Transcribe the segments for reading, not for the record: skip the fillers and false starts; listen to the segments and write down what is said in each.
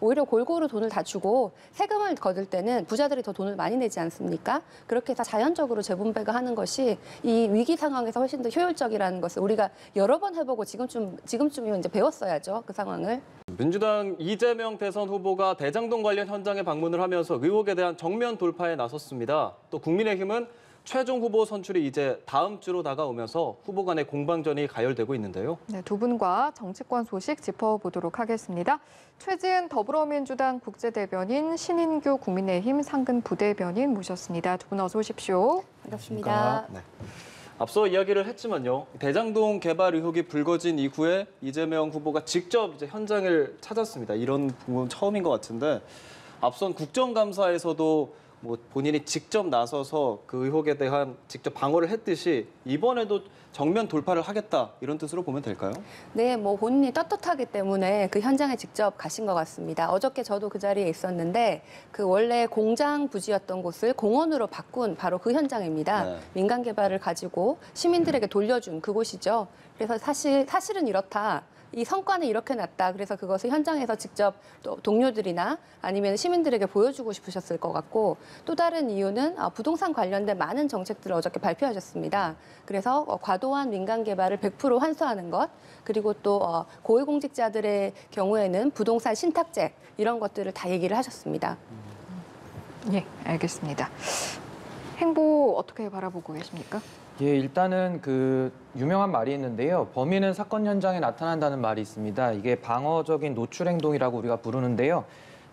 오히려 골고루 돈을 다 주고 세금을 거둘 때는 부자들이 더 돈을 많이 내지 않습니까? 그렇게 해서 자연적으로 재분배가 하는 것이 이 위기 상황에서 훨씬 더 효율적이라는 것을 우리가 여러 번 해보고 지금쯤이면 이제 배웠어야죠, 그 상황을. 민주당 이재명 대선 후보가 대장동 관련 현장에 방문을 하면서 의혹에 대한 정면 돌파에 나섰습니다. 또 국민의힘은 최종 후보 선출이 이제 다음 주로 다가오면서 후보 간의 공방전이 가열되고 있는데요. 네, 두 분과 정치권 소식 짚어보도록 하겠습니다. 최지은 더불어민주당 국제대변인, 신인규 국민의힘 상근 부대변인 모셨습니다. 두 분 어서 오십시오. 반갑습니다. 네. 앞서 이야기를 했지만요. 대장동 개발 의혹이 불거진 이후에 이재명 후보가 직접 이제 현장을 찾았습니다. 이런 부분 처음인 것 같은데 앞선 국정감사에서도 뭐 본인이 직접 나서서 그 의혹에 대한 직접 방어를 했듯이 이번에도 정면 돌파를 하겠다 이런 뜻으로 보면 될까요? 네, 뭐 본인이 떳떳하기 때문에 그 현장에 직접 가신 것 같습니다. 어저께 저도 그 자리에 있었는데 그 원래 공장 부지였던 곳을 공원으로 바꾼 바로 그 현장입니다. 네. 민간 개발을 가지고 시민들에게 돌려준 그곳이죠. 그래서 사실은 이렇다. 이 성과는 이렇게 났다. 그래서 그것을 현장에서 직접 또 동료들이나 아니면 시민들에게 보여주고 싶으셨을 것 같고 또 다른 이유는 부동산 관련된 많은 정책들을 어저께 발표하셨습니다. 그래서 과도한 민간 개발을 100% 환수하는 것 그리고 또 고위공직자들의 경우에는 부동산 신탁제 이런 것들을 다 얘기를 하셨습니다. 예, 알겠습니다. 행보 어떻게 바라보고 계십니까? 예, 일단은 그 유명한 말이 있는데요. 범인은 사건 현장에 나타난다는 말이 있습니다. 이게 방어적인 노출 행동이라고 우리가 부르는데요.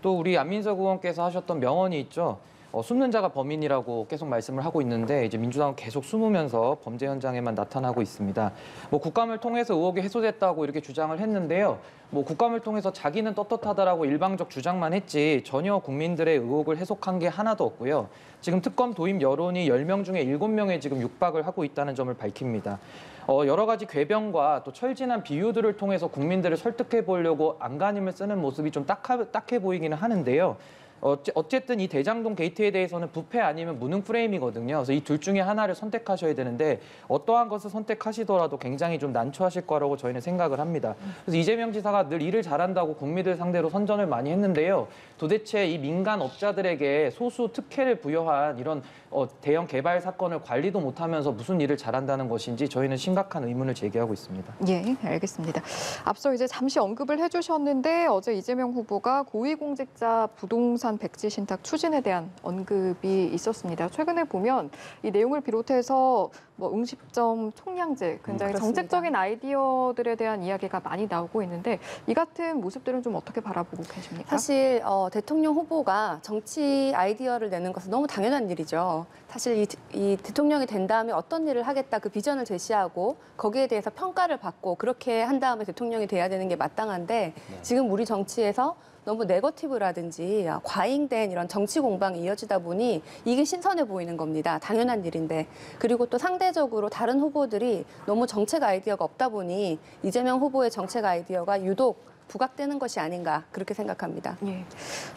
또 우리 안민석 의원께서 하셨던 명언이 있죠. 숨는 자가 범인이라고 계속 말씀을 하고 있는데 이제 민주당은 계속 숨으면서 범죄 현장에만 나타나고 있습니다. 뭐 국감을 통해서 의혹이 해소됐다고 이렇게 주장을 했는데요. 뭐 국감을 통해서 자기는 떳떳하다라고 일방적 주장만 했지 전혀 국민들의 의혹을 해석한 게 하나도 없고요. 지금 특검 도입 여론이 10명 중에 7명에 지금 육박을 하고 있다는 점을 밝힙니다. 여러 가지 궤변과 또 철진한 비유들을 통해서 국민들을 설득해 보려고 안간힘을 쓰는 모습이 좀 딱해 보이기는 하는데요. 어쨌든 이 대장동 게이트에 대해서는 부패 아니면 무능 프레임이거든요. 그래서 이 둘 중에 하나를 선택하셔야 되는데 어떠한 것을 선택하시더라도 굉장히 좀 난처하실 거라고 저희는 생각을 합니다. 그래서 이재명 지사가 늘 일을 잘한다고 국민들 상대로 선전을 많이 했는데요. 도대체 이 민간 업자들에게 소수 특혜를 부여한 이런 대형 개발 사건을 관리도 못하면서 무슨 일을 잘한다는 것인지 저희는 심각한 의문을 제기하고 있습니다. 예, 알겠습니다. 앞서 이제 잠시 언급을 해주셨는데 어제 이재명 후보가 고위공직자 부동산 백지 신탁 추진에 대한 언급이 있었습니다. 최근에 보면 이 내용을 비롯해서 뭐 응시점 총량제 굉장히 정책적인 아이디어들에 대한 이야기가 많이 나오고 있는데 이 같은 모습들은 좀 어떻게 바라보고 계십니까? 사실 대통령 후보가 정치 아이디어를 내는 것은 너무 당연한 일이죠. 사실 이 대통령이 된 다음에 어떤 일을 하겠다 그 비전을 제시하고 거기에 대해서 평가를 받고 그렇게 한 다음에 대통령이 돼야 되는 게 마땅한데 지금 우리 정치에서 너무 네거티브라든지 과잉된 이런 정치 공방이 이어지다 보니 이게 신선해 보이는 겁니다. 당연한 일인데. 그리고 또 상대적으로 다른 후보들이 너무 정책 아이디어가 없다 보니 이재명 후보의 정책 아이디어가 유독 부각되는 것이 아닌가 그렇게 생각합니다. 예.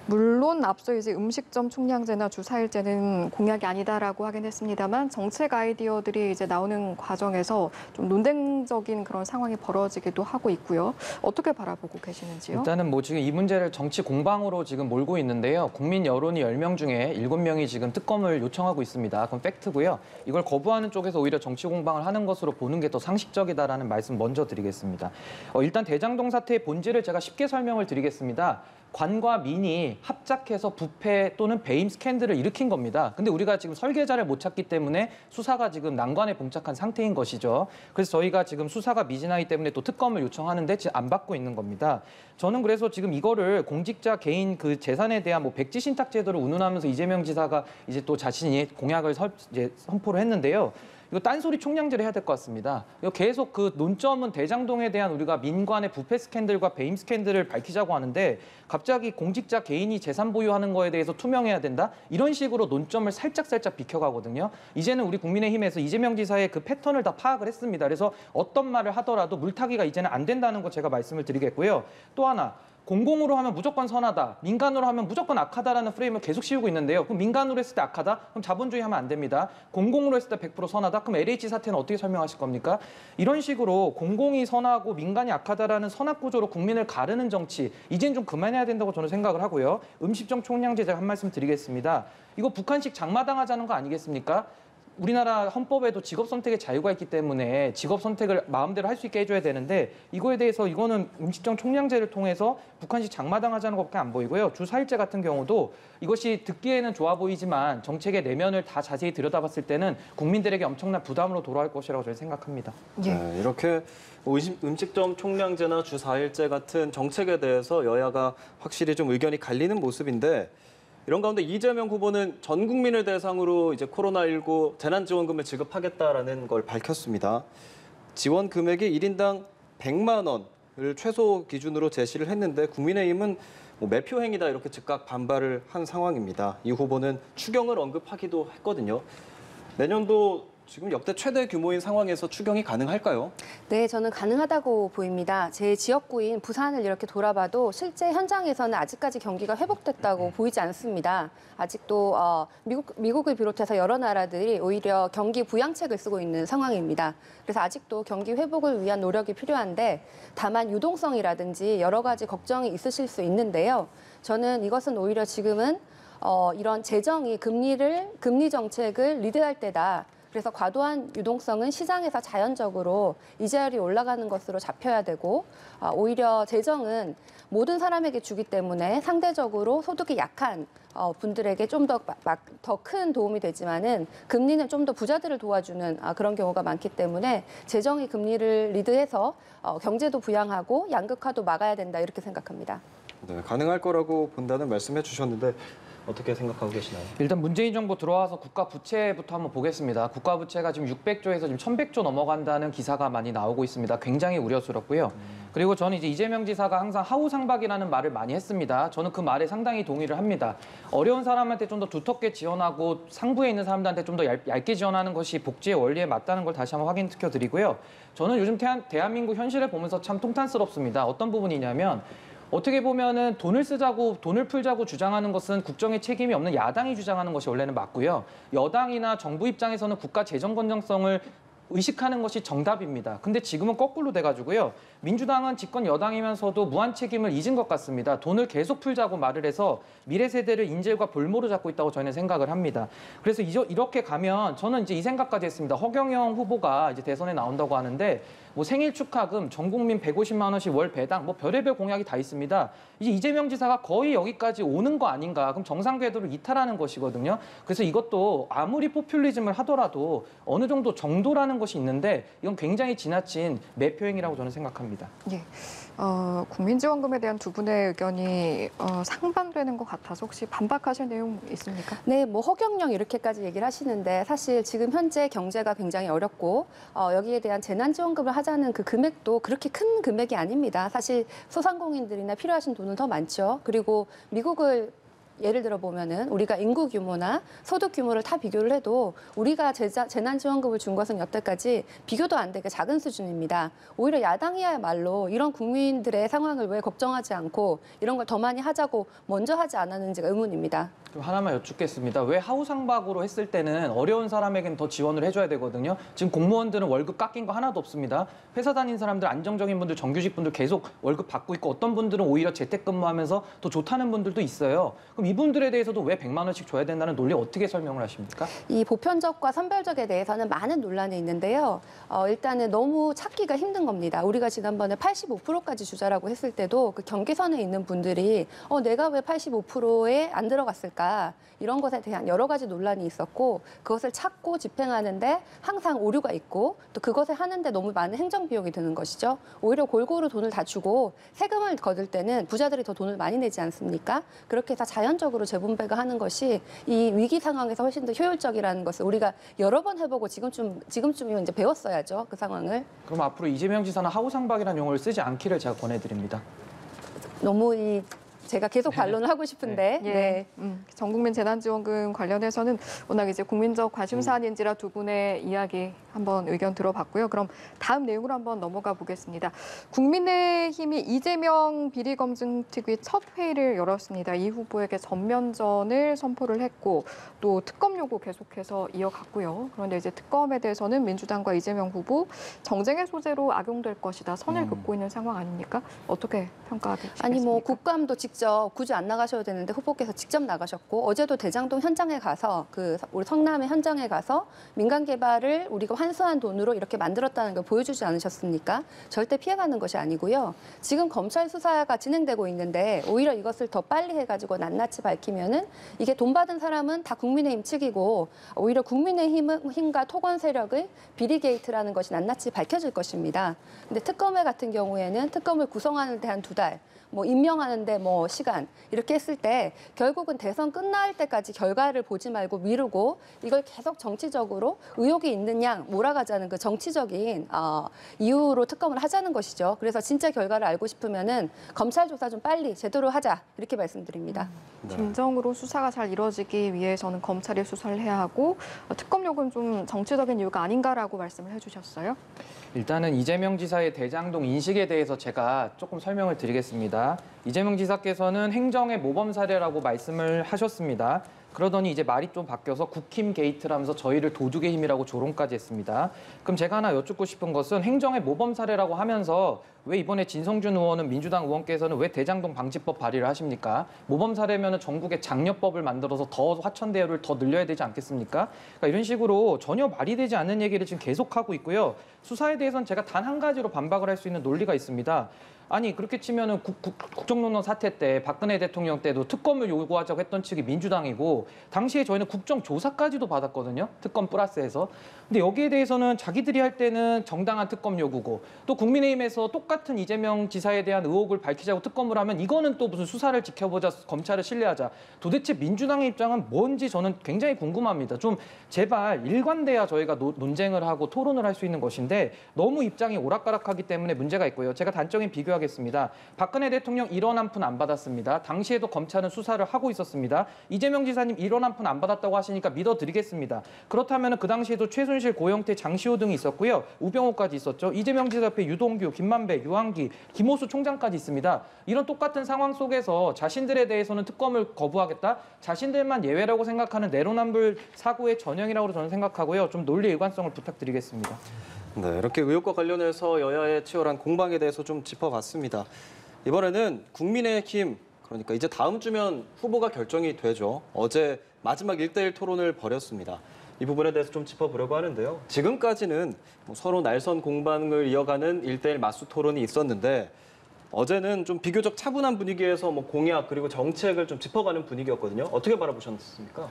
물론 앞서 이제 음식점 총량제나 주사일제는 공약이 아니다라고 하긴 했습니다만 정책 아이디어들이 이제 나오는 과정에서 좀 논쟁적인 그런 상황이 벌어지기도 하고 있고요. 어떻게 바라보고 계시는지요? 일단은 뭐 지금 이 문제를 정치 공방으로 지금 몰고 있는데요. 국민 여론이 10명 중에 7명이 지금 특검을 요청하고 있습니다. 그건 팩트고요. 이걸 거부하는 쪽에서 오히려 정치 공방을 하는 것으로 보는 게 더 상식적이다라는 말씀 먼저 드리겠습니다. 일단 대장동 사태의 본질을 제가 쉽게 설명을 드리겠습니다. 관과 민이 합작해서 부패 또는 배임 스캔들을 일으킨 겁니다. 근데 우리가 지금 설계자를 못 찾기 때문에 수사가 지금 난관에 봉착한 상태인 것이죠. 그래서 저희가 지금 수사가 미진하기 때문에 또 특검을 요청하는데 지금 안 받고 있는 겁니다. 저는 그래서 지금 이거를 공직자 개인 그 재산에 대한 뭐 백지 신탁 제도를 운운하면서 이재명 지사가 이제 또 자신이 공약을 선포를 했는데요. 이거 딴소리 총량제를 해야 될 것 같습니다. 이거 계속 그 논점은 대장동에 대한 우리가 민관의 부패 스캔들과 배임 스캔들을 밝히자고 하는데 갑자기 공직자 개인이 재산 보유하는 거에 대해서 투명해야 된다? 이런 식으로 논점을 살짝 비켜가거든요. 이제는 우리 국민의힘에서 이재명 지사의 그 패턴을 다 파악을 했습니다. 그래서 어떤 말을 하더라도 물타기가 이제는 안 된다는 거 제가 말씀을 드리겠고요. 또 하나. 공공으로 하면 무조건 선하다, 민간으로 하면 무조건 악하다라는 프레임을 계속 씌우고 있는데요. 그럼 민간으로 했을 때 악하다? 그럼 자본주의 하면 안 됩니다. 공공으로 했을 때 100% 선하다? 그럼 LH 사태는 어떻게 설명하실 겁니까? 이런 식으로 공공이 선하고 민간이 악하다라는 선악 구조로 국민을 가르는 정치, 이젠 좀 그만해야 된다고 저는 생각을 하고요. 음식점 총량제 제가 한 말씀 드리겠습니다. 이거 북한식 장마당하자는 거 아니겠습니까? 우리나라 헌법에도 직업 선택의 자유가 있기 때문에 직업 선택을 마음대로 할 수 있게 해줘야 되는데 이거에 대해서 이거는 음식점 총량제를 통해서 북한식 장마당하자는 것밖에 안 보이고요. 주 4일제 같은 경우도 이것이 듣기에는 좋아 보이지만 정책의 내면을 다 자세히 들여다봤을 때는 국민들에게 엄청난 부담으로 돌아올 것이라고 저는 생각합니다. 예. 네, 이렇게 음식점 총량제나 주 4일제 같은 정책에 대해서 여야가 확실히 좀 의견이 갈리는 모습인데 이런 가운데 이재명 후보는 전 국민을 대상으로 이제 코로나19 재난지원금을 지급하겠다라는 걸 밝혔습니다. 지원 금액이 1인당 100만 원을 최소 기준으로 제시를 했는데 국민의힘은 매표 행위다 이렇게 즉각 반발을 한 상황입니다. 이 후보는 추경을 언급하기도 했거든요. 내년도 지금 역대 최대 규모인 상황에서 추경이 가능할까요? 네, 저는 가능하다고 보입니다. 제 지역구인 부산을 이렇게 돌아봐도 실제 현장에서는 아직까지 경기가 회복됐다고 보이지 않습니다. 아직도 미국을 비롯해서 여러 나라들이 오히려 경기 부양책을 쓰고 있는 상황입니다. 그래서 아직도 경기 회복을 위한 노력이 필요한데 다만 유동성이라든지 여러 가지 걱정이 있으실 수 있는데요. 저는 이것은 오히려 지금은 이런 재정이 금리 정책을 리드할 때다. 그래서 과도한 유동성은 시장에서 자연적으로 이자율이 올라가는 것으로 잡혀야 되고 오히려 재정은 모든 사람에게 주기 때문에 상대적으로 소득이 약한 분들에게 좀 더 큰 도움이 되지만은 금리는 좀 더 부자들을 도와주는 그런 경우가 많기 때문에 재정이 금리를 리드해서 경제도 부양하고 양극화도 막아야 된다 이렇게 생각합니다. 네, 가능할 거라고 본다는 말씀해 주셨는데 어떻게 생각하고 계시나요? 일단 문재인 정부 들어와서 국가 부채부터 한번 보겠습니다. 국가 부채가 지금 600조에서 지금 1100조 넘어간다는 기사가 많이 나오고 있습니다. 굉장히 우려스럽고요. 그리고 저는 이제 이재명 지사가 항상 하우상박이라는 말을 많이 했습니다. 저는 그 말에 상당히 동의를 합니다. 어려운 사람한테 좀 더 두텁게 지원하고 상부에 있는 사람들한테 좀 더 얇게 지원하는 것이 복지의 원리에 맞다는 걸 다시 한번 확인시켜 드리고요. 저는 요즘 대한민국 현실을 보면서 참 통탄스럽습니다. 어떤 부분이냐면 어떻게 보면은 돈을 쓰자고 돈을 풀자고 주장하는 것은 국정에 책임이 없는 야당이 주장하는 것이 원래는 맞고요. 여당이나 정부 입장에서는 국가 재정 건전성을 의식하는 것이 정답입니다. 근데 지금은 거꾸로 돼가지고요. 민주당은 집권 여당이면서도 무한 책임을 잊은 것 같습니다. 돈을 계속 풀자고 말을 해서 미래 세대를 인질과 볼모로 잡고 있다고 저희는 생각을 합니다. 그래서 이렇게 가면 저는 이제 이 생각까지 했습니다. 허경영 후보가 이제 대선에 나온다고 하는데 뭐 생일 축하금, 전 국민 150만 원씩 월 배당, 뭐 별의별 공약이 다 있습니다. 이제 이재명 지사가 거의 여기까지 오는 거 아닌가? 그럼 정상 궤도를 이탈하는 것이거든요. 그래서 이것도 아무리 포퓰리즘을 하더라도 어느 정도 정도라는 것이 있는데 이건 굉장히 지나친 매표행위라고 저는 생각합니다. 예. 국민지원금에 대한 두 분의 의견이 상반되는 것 같아서 혹시 반박하실 내용 있습니까? 네, 뭐 허경영 이렇게까지 얘기를 하시는데 사실 지금 현재 경제가 굉장히 어렵고 여기에 대한 재난지원금을 하자는 그 금액도 그렇게 큰 금액이 아닙니다. 사실 소상공인들이나 필요하신 돈은 더 많죠. 그리고 미국을 예를 들어 보면은 우리가 인구 규모나 소득 규모를 다 비교를 해도 우리가 재난지원금을 준 것은 여태까지 비교도 안 되게 작은 수준입니다. 오히려 야당이야말로 이런 국민들의 상황을 왜 걱정하지 않고 이런 걸 더 많이 하자고 먼저 하지 않았는지가 의문입니다. 좀 하나만 여쭙겠습니다. 왜 하우상박으로 했을 때는 어려운 사람에게는 더 지원을 해줘야 되거든요. 지금 공무원들은 월급 깎인 거 하나도 없습니다. 회사 다닌 사람들, 안정적인 분들, 정규직 분들 계속 월급 받고 있고 어떤 분들은 오히려 재택근무하면서 더 좋다는 분들도 있어요. 그럼 이분들에 대해서도 왜 100만 원씩 줘야 된다는 논리 어떻게 설명을 하십니까? 이 보편적과 선별적에 대해서는 많은 논란이 있는데요. 일단은 너무 찾기가 힘든 겁니다. 우리가 지난번에 85%까지 주자라고 했을 때도 그 경계선에 있는 분들이 내가 왜 85%에 안 들어갔을까? 이런 것에 대한 여러 가지 논란이 있었고 그것을 찾고 집행하는데 항상 오류가 있고 또 그것을 하는데 너무 많은 행정 비용이 드는 것이죠. 오히려 골고루 돈을 다 주고 세금을 거둘 때는 부자들이 더 돈을 많이 내지 않습니까? 그렇게 해서 자연적으로 재분배가 하는 것이 이 위기 상황에서 훨씬 더 효율적이라는 것을 우리가 여러 번 해보고 지금쯤이면 이제 배웠어야죠. 그 상황을. 그럼 앞으로 이재명 지사는 하우상박이라는 용어를 쓰지 않기를 제가 권해드립니다. 너무 제가 계속 반론을 하고 싶은데. 예. 네. 전국민 재난지원금 관련해서는 워낙 이제 국민적 관심사안인지라 두 분의 이야기 한번 의견 들어봤고요. 그럼 다음 내용으로 한번 넘어가 보겠습니다. 국민의힘이 이재명 비리검증특위 첫 회의를 열었습니다. 이 후보에게 전면전을 선포를 했고 또 특검 요구 계속해서 이어갔고요. 그런데 이제 특검에 대해서는 민주당과 이재명 후보 정쟁의 소재로 악용될 것이다. 선을 긋고 있는 상황 아닙니까? 어떻게 평가하시겠습니까? 아니 뭐 국감도 직접 굳이 안 나가셔도 되는데 후보께서 직접 나가셨고 어제도 대장동 현장에 가서 그 우리 성남의 현장에 가서 민간 개발을 우리가 환수한 돈으로 이렇게 만들었다는 걸 보여주지 않으셨습니까? 절대 피해가는 것이 아니고요. 지금 검찰 수사가 진행되고 있는데 오히려 이것을 더 빨리 해가지고 낱낱이 밝히면은 이게 돈 받은 사람은 다 국민의힘 측이고 오히려 국민의힘과 토건 세력의 비리 게이트라는 것이 낱낱이 밝혀질 것입니다. 근데 특검회 같은 경우에는 특검을 구성하는 데 한 2달, 뭐 임명하는데 뭐 시간 이렇게 했을 때 결국은 대선 끝날 때까지 결과를 보지 말고 미루고 이걸 계속 정치적으로 의혹이 있는 양 몰아가자는 그 정치적인 이유로 특검을 하자는 것이죠. 그래서 진짜 결과를 알고 싶으면은 검찰 조사 좀 빨리 제대로 하자 이렇게 말씀드립니다. 진정으로 수사가 잘 이루어지기 위해서는 검찰이 수사를 해야 하고 특검 요구는 좀 정치적인 이유가 아닌가라고 말씀을 해주셨어요. 일단은 이재명 지사의 대장동 인식에 대해서 제가 조금 설명을 드리겠습니다. 이재명 지사께서는 행정의 모범 사례라고 말씀을 하셨습니다. 그러더니 이제 말이 좀 바뀌어서 국힘 게이트라면서 저희를 도둑의 힘이라고 조롱까지 했습니다. 그럼 제가 하나 여쭙고 싶은 것은 행정의 모범 사례라고 하면서 왜 이번에 진성준 의원은 민주당 의원께서는 왜 대장동 방지법 발의를 하십니까? 모범 사례면은 전국에 장려법을 만들어서 더 화천 대여를 더 늘려야 되지 않겠습니까? 그러니까 이런 식으로 전혀 말이 되지 않는 얘기를 지금 계속하고 있고요. 수사에 대해서는 제가 단 한 가지로 반박을 할 수 있는 논리가 있습니다. 아니 그렇게 치면은 국정농단 사태 때 박근혜 대통령 때도 특검을 요구하자고 했던 측이 민주당이고 당시에 저희는 국정조사까지도 받았거든요. 특검 플러스해서. 근데 여기에 대해서는 자기들이 할 때는 정당한 특검 요구고 또 국민의힘에서 똑같은 이재명 지사에 대한 의혹을 밝히자고 특검을 하면 이거는 또 무슨 수사를 지켜보자, 검찰을 신뢰하자. 도대체 민주당의 입장은 뭔지 저는 굉장히 궁금합니다. 좀 제발 일관돼야 저희가 논쟁을 하고 토론을 할 수 있는 것인데 너무 입장이 오락가락하기 때문에 문제가 있고요. 제가 단적인 비교하겠습니다. 박근혜 대통령 1원 한 푼 안 받았습니다. 당시에도 검찰은 수사를 하고 있었습니다. 이재명 지사님 1원 한 푼 안 받았다고 하시니까 믿어드리겠습니다. 그렇다면 그 당시에도 최순실, 고영태, 장시호 등이 있었고요. 우병우까지 있었죠. 이재명 지사 옆에 유동규, 김만배, 유한기, 김호수 총장까지 있습니다. 이런 똑같은 상황 속에서 자신들에 대해서는 특검을 거부하겠다? 자신들만 예외라고 생각하는 내로남불 사고의 전형이라고 저는 생각하고요. 좀 논리 일관성을 부탁드리겠습니다. 네, 이렇게 의혹과 관련해서 여야의 치열한 공방에 대해서 좀 짚어봤습니다. 이번에는 국민의힘, 그러니까 이제 다음 주면 후보가 결정이 되죠. 어제 마지막 1대1 토론을 벌였습니다. 이 부분에 대해서 좀 짚어보려고 하는데요. 지금까지는 서로 날선 공방을 이어가는 1대1 맞수 토론이 있었는데 어제는 좀 비교적 차분한 분위기에서 공약 그리고 정책을 좀 짚어가는 분위기였거든요. 어떻게 바라보셨습니까?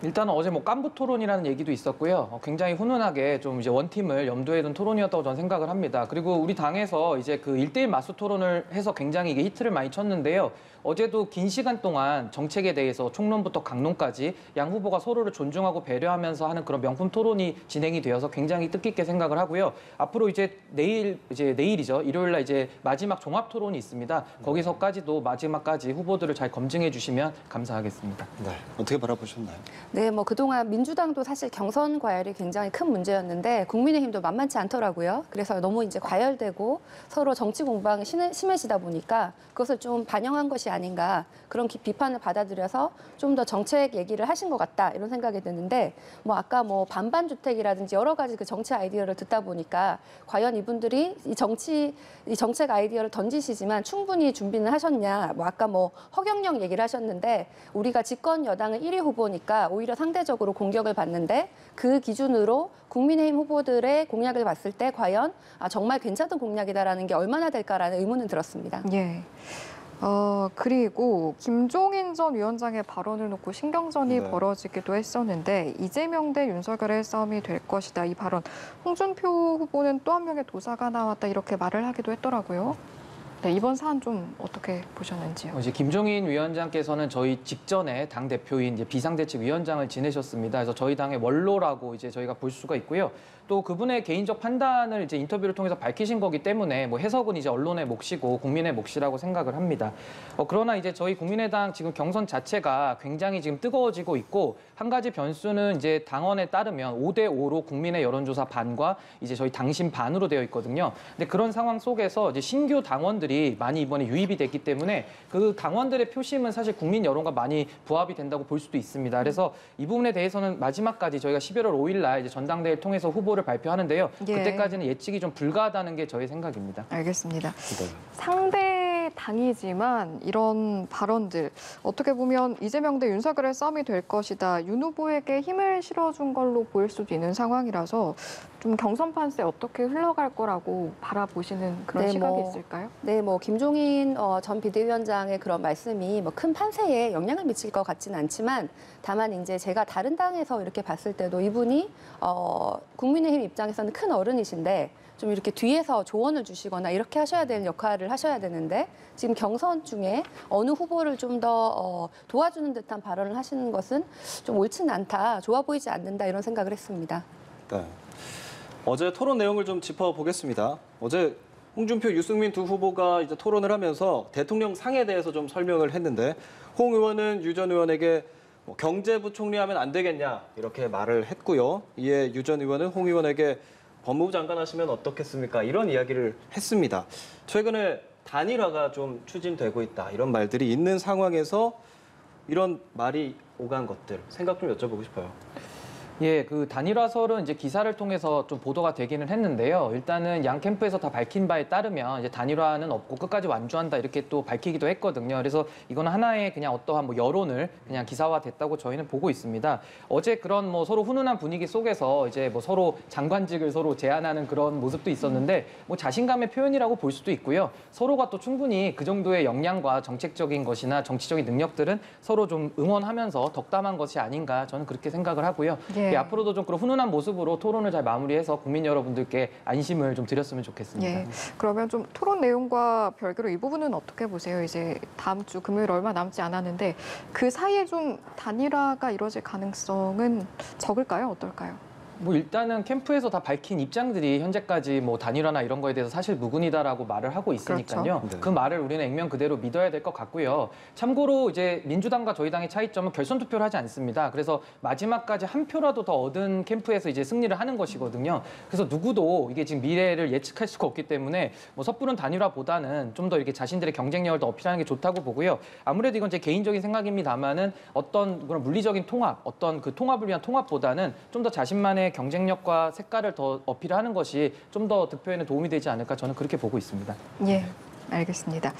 일단은 어제 깐부 토론이라는 얘기도 있었고요. 굉장히 훈훈하게 좀 이제 원팀을 염두에 둔 토론이었다고 저는 생각을 합니다. 그리고 우리 당에서 이제 그 1대1 맞수 토론을 해서 굉장히 이게 히트를 많이 쳤는데요. 어제도 긴 시간 동안 정책에 대해서 총론부터 강론까지 양 후보가 서로를 존중하고 배려하면서 하는 그런 명품 토론이 진행이 되어서 굉장히 뜻깊게 생각을 하고요. 앞으로 이제 내일이죠. 일요일 날 이제 마지막 종합 토론이 있습니다. 거기서까지도 마지막까지 후보들을 잘 검증해 주시면 감사하겠습니다. 네, 어떻게 바라보셨나요? 네, 그동안 민주당도 사실 경선 과열이 굉장히 큰 문제였는데 국민의힘도 만만치 않더라고요. 그래서 너무 이제 과열되고 서로 정치 공방이 심해지다 보니까 그것을 좀 반영한 것이 아닌가 그런 비판을 받아들여서 좀 더 정책 얘기를 하신 것 같다 이런 생각이 드는데 아까 반반 주택이라든지 여러 가지 그 정치 아이디어를 듣다 보니까 과연 이분들이 이 정책 아이디어를 던지시지만 충분히 준비는 하셨냐 아까 허경영 얘기를 하셨는데 우리가 집권 여당은 1위 후보니까 오히려 상대적으로 공격을 받는데 그 기준으로 국민의힘 후보들의 공약을 봤을 때 과연 정말 괜찮은 공약이다라는 게 얼마나 될까라는 의문은 들었습니다. 예. 그리고 김종인 전 위원장의 발언을 놓고 신경전이 네. 벌어지기도 했었는데 이재명 대 윤석열의 싸움이 될 것이다. 이 발언. 홍준표 후보는 또 한 명의 도사가 나왔다 이렇게 말을 하기도 했더라고요. 네, 이번 사안 좀 어떻게 보셨는지요? 이제 김종인 위원장께서는 저희 직전에 당 대표인 이제 비상대책위원장을 지내셨습니다. 그래서 저희 당의 원로라고 이제 저희가 볼 수가 있고요. 또 그분의 개인적 판단을 이제 인터뷰를 통해서 밝히신 거기 때문에 뭐 해석은 이제 언론의 몫이고 국민의 몫이라고 생각을 합니다. 그러나 이제 저희 국민의당 지금 경선 자체가 굉장히 지금 뜨거워지고 있고 한 가지 변수는 이제 당원에 따르면 5대5로 국민의 여론조사 반과 이제 저희 당심 반으로 되어 있거든요. 근데 그런 상황 속에서 이제 신규 당원들이 많이 이번에 유입이 됐기 때문에 그 당원들의 표심은 사실 국민 여론과 많이 부합이 된다고 볼 수도 있습니다. 그래서 이 부분에 대해서는 마지막까지 저희가 11월 5일 날 이제 전당대회를 통해서 후보를 발표하는데요. 예. 그때까지는 예측이 좀 불가하다는 게 저의 생각입니다. 알겠습니다. 네. 상대 당이지만 이런 발언들 어떻게 보면 이재명 대 윤석열의 싸움이 될 것이다. 윤 후보에게 힘을 실어준 걸로 보일 수도 있는 상황이라서 좀 경선 판세 어떻게 흘러갈 거라고 바라보시는 그런 네, 시각이 뭐, 있을까요? 네, 뭐 김종인 전 비대위원장의 그런 말씀이 뭐 큰 판세에 영향을 미칠 것 같지는 않지만 다만 이제 제가 다른 당에서 이렇게 봤을 때도 이분이 국민의힘 입장에서는 큰 어른이신데 좀 이렇게 뒤에서 조언을 주시거나 이렇게 하셔야 되는 역할을 하셔야 되는데 지금 경선 중에 어느 후보를 좀 더 도와주는 듯한 발언을 하시는 것은 좀 옳지는 않다, 좋아 보이지 않는다 이런 생각을 했습니다. 네. 어제 토론 내용을 좀 짚어보겠습니다. 어제 홍준표, 유승민 두 후보가 이제 토론을 하면서 대통령 상에 대해서 좀 설명을 했는데 홍 의원은 유 전 의원에게 뭐 경제부총리 하면 안 되겠냐 이렇게 말을 했고요. 이에 유 전 의원은 홍 의원에게 법무부 장관 하시면 어떻겠습니까? 이런 이야기를 했습니다. 최근에 단일화가 좀 추진되고 있다 이런 말들이 있는 상황에서 이런 말이 오간 것들 생각 좀 여쭤보고 싶어요. 예, 그 단일화설은 이제 기사를 통해서 좀 보도가 되기는 했는데요. 일단은 양 캠프에서 다 밝힌 바에 따르면 이제 단일화는 없고 끝까지 완주한다 이렇게 또 밝히기도 했거든요. 그래서 이거는 하나의 그냥 어떠한 뭐 여론을 그냥 기사화됐다고 저희는 보고 있습니다. 어제 그런 뭐 서로 훈훈한 분위기 속에서 이제 뭐 서로 장관직을 서로 제안하는 그런 모습도 있었는데 뭐 자신감의 표현이라고 볼 수도 있고요. 서로가 또 충분히 그 정도의 역량과 정책적인 것이나 정치적인 능력들은 서로 좀 응원하면서 덕담한 것이 아닌가 저는 그렇게 생각을 하고요. 예. 예, 앞으로도 좀 그런 훈훈한 모습으로 토론을 잘 마무리해서 국민 여러분들께 안심을 좀 드렸으면 좋겠습니다. 예. 그러면 좀 토론 내용과 별개로 이 부분은 어떻게 보세요? 이제 다음 주 금요일 얼마 남지 않았는데 그 사이에 좀 단일화가 이루어질 가능성은 적을까요? 어떨까요? 뭐 일단은 캠프에서 다 밝힌 입장들이 현재까지 뭐 단일화나 이런 거에 대해서 사실 무근이다라고 말을 하고 있으니까요. 그렇죠. 네. 그 말을 우리는 액면 그대로 믿어야 될 것 같고요. 참고로 이제 민주당과 저희 당의 차이점은 결선 투표를 하지 않습니다. 그래서 마지막까지 한 표라도 더 얻은 캠프에서 이제 승리를 하는 것이거든요. 그래서 누구도 이게 지금 미래를 예측할 수가 없기 때문에 뭐 섣부른 단일화보다는 좀 더 이렇게 자신들의 경쟁력을 더 어필하는 게 좋다고 보고요. 아무래도 이건 제 개인적인 생각입니다만은 어떤 그런 물리적인 통합, 어떤 그 통합을 위한 통합보다는 좀 더 자신만의 경쟁력과 색깔을 더 어필하는 것이 좀 더 득표에는 도움이 되지 않을까 저는 그렇게 보고 있습니다. 예, 알겠습니다.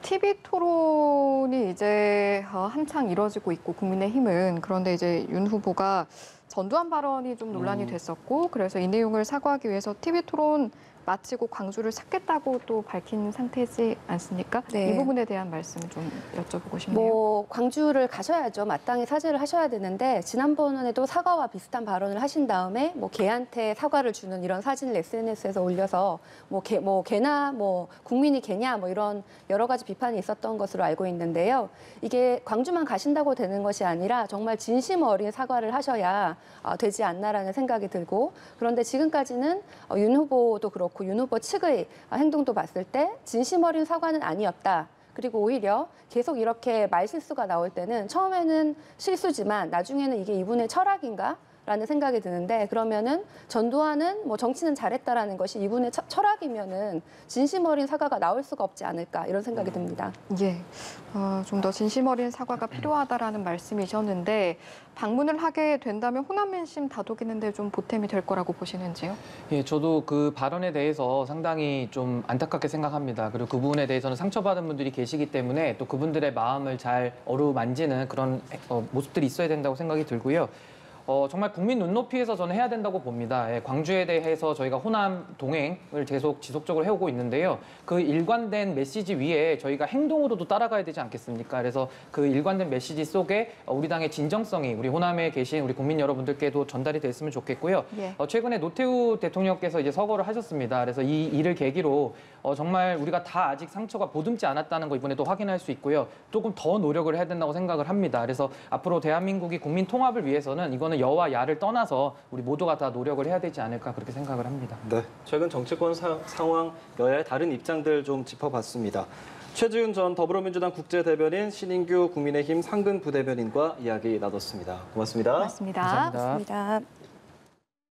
TV 토론이 이제 한창 이뤄지고 있고 국민의힘은 그런데 이제 윤 후보가 전두환 발언이 좀 논란이 됐었고 그래서 이 내용을 사과하기 위해서 TV 토론 마치고 광주를 찾겠다고 또 밝힌 상태지 않습니까? 네. 이 부분에 대한 말씀 좀 여쭤보고 싶네요. 뭐 광주를 가셔야죠. 마땅히 사죄를 하셔야 되는데 지난번에도 사과와 비슷한 발언을 하신 다음에 뭐 개한테 사과를 주는 이런 사진을 SNS에서 올려서 뭐 개나 뭐 국민이 개냐 뭐 이런 여러 가지 비판이 있었던 것으로 알고 있는데요. 이게 광주만 가신다고 되는 것이 아니라 정말 진심 어린 사과를 하셔야 되지 않나라는 생각이 들고 그런데 지금까지는 윤 후보도 그렇고 윤 후보 측의 행동도 봤을 때 진심 어린 사과는 아니었다. 그리고 오히려 계속 이렇게 말실수가 나올 때는 처음에는 실수지만 나중에는 이게 이분의 철학인가? 라는 생각이 드는데 그러면은 전두환은 뭐 정치는 잘했다라는 것이 이분의 철학이면은 진심 어린 사과가 나올 수가 없지 않을까 이런 생각이 듭니다. 예, 좀 더 진심 어린 사과가 필요하다라는 말씀이셨는데 방문을 하게 된다면 호남 민심 다독이는데 좀 보탬이 될 거라고 보시는지요? 예, 저도 그 발언에 대해서 상당히 좀 안타깝게 생각합니다. 그리고 그 부분에 대해서는 상처받은 분들이 계시기 때문에 또 그분들의 마음을 잘 어루만지는 그런 모습들이 있어야 된다고 생각이 들고요. 정말 국민 눈높이에서 저는 해야 된다고 봅니다. 예, 광주에 대해서 저희가 호남 동행을 계속 지속적으로 해오고 있는데요. 그 일관된 메시지 위에 저희가 행동으로도 따라가야 되지 않겠습니까? 그래서 그 일관된 메시지 속에 우리 당의 진정성이 우리 호남에 계신 우리 국민 여러분들께도 전달이 됐으면 좋겠고요. 예. 최근에 노태우 대통령께서 이제 서거를 하셨습니다. 그래서 이 일을 계기로 정말 우리가 다 아직 상처가 보듬지 않았다는 거 이번에도 확인할 수 있고요. 조금 더 노력을 해야 된다고 생각을 합니다. 그래서 앞으로 대한민국이 국민 통합을 위해서는 이거는 이거는 여와 야를 떠나서 우리 모두가 다 노력을 해야 되지 않을까 그렇게 생각을 합니다. 네, 최근 정치권 상황, 여야의 다른 입장들 좀 짚어봤습니다. 최지훈 전 더불어민주당 국제대변인, 신인규 국민의힘 상근 부대변인과 이야기 나눴습니다. 고맙습니다. 고맙습니다. 감사합니다. 고맙습니다.